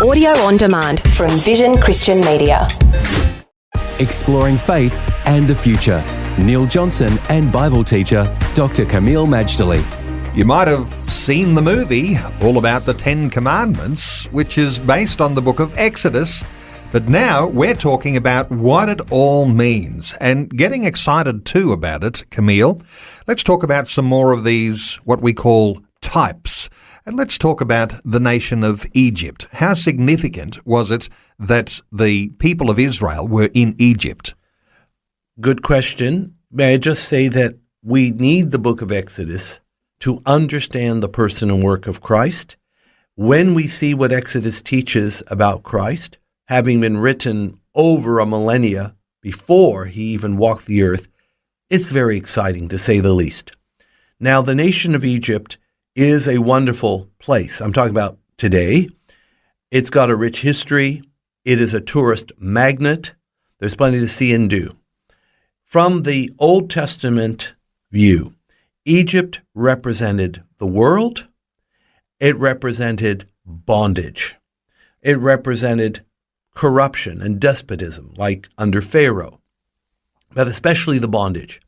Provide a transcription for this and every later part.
Audio on demand from Vision Christian Media. Exploring faith and the future. Neil Johnson and Bible teacher Dr. Kameel Majdali. You might have seen the movie all about the Ten Commandments, which is based on the book of Exodus. But now we're talking about what it all means and getting excited too about it, Kameel. Let's talk about some more of these, what we call types. And let's talk about the nation of Egypt. How significant was it that the people of Israel were in Egypt? Good question. May I just say that we need the book of Exodus to understand the person and work of Christ. When we see what Exodus teaches about Christ, having been written over a millennia before he even walked the earth, it's very exciting to say the least. Now, the nation of Egypt is a wonderful place. I'm talking about today. It's got a rich history. It is a tourist magnet. There's plenty to see and do. From the Old Testament view, Egypt represented the world. It represented bondage. It represented corruption and despotism, like under Pharaoh, but especially the bondage.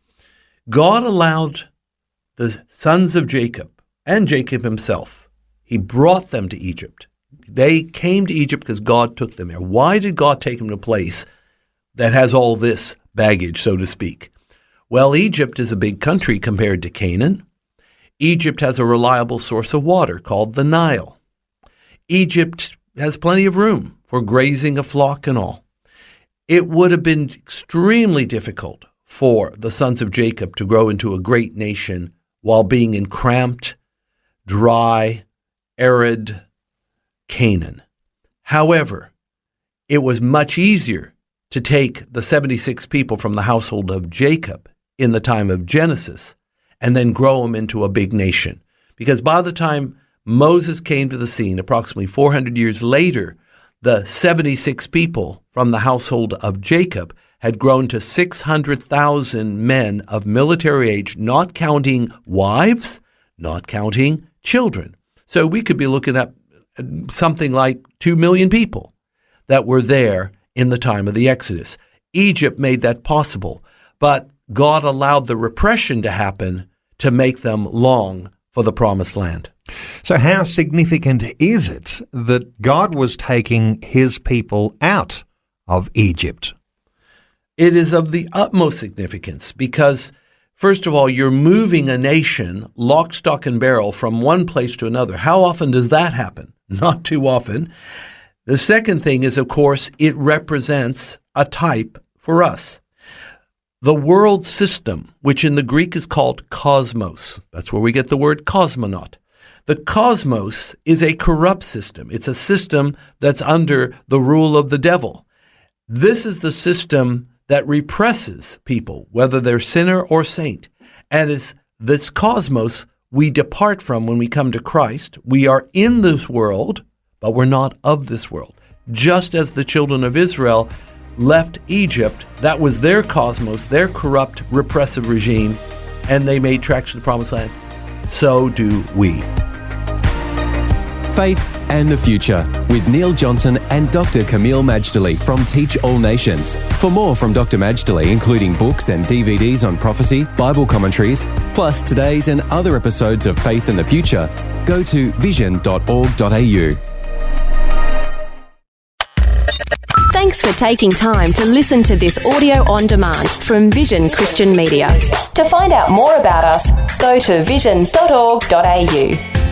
God allowed the sons of Jacob and Jacob himself, he brought them to Egypt. They came to Egypt because God took them there. Why did God take them to a place that has all this baggage, so to speak? Well, Egypt is a big country compared to Canaan. Egypt has a reliable source of water called the Nile. Egypt has plenty of room for grazing a flock and all. It would have been extremely difficult for the sons of Jacob to grow into a great nation while being in cramped, dry, arid Canaan. However, it was much easier to take the 76 people from the household of Jacob in the time of Genesis and then grow them into a big nation. Because by the time Moses came to the scene, approximately 400 years later, the 76 people from the household of Jacob had grown to 600,000 men of military age, not counting wives, not counting children. So we could be looking at something like 2 million people that were there in the time of the Exodus. Egypt made that possible, but God allowed the repression to happen to make them long for the promised land. So how significant is it that God was taking his people out of Egypt? It is of the utmost significance because, first of all, you're moving a nation lock, stock, and barrel from one place to another. How often does that happen? Not too often. The second thing is, of course, it represents a type for us. The world system, which in the Greek is called cosmos, that's where we get the word cosmonaut. The cosmos is a corrupt system. It's a system that's under the rule of the devil. This is the system that represses people, whether they're sinner or saint. And it's this cosmos we depart from when we come to Christ. We are in this world, but we're not of this world. Just as the children of Israel left Egypt, that was their cosmos, their corrupt, repressive regime, and they made tracks to the promised land. So do we. Faith and the Future with Neil Johnson and Dr. Kameel Majdali from Teach All Nations. For more from Dr. Majdali, including books and DVDs on prophecy, Bible commentaries, plus today's and other episodes of Faith and the Future, go to vision.org.au. Thanks for taking time to listen to this audio on demand from Vision Christian Media. To find out more about us, go to vision.org.au.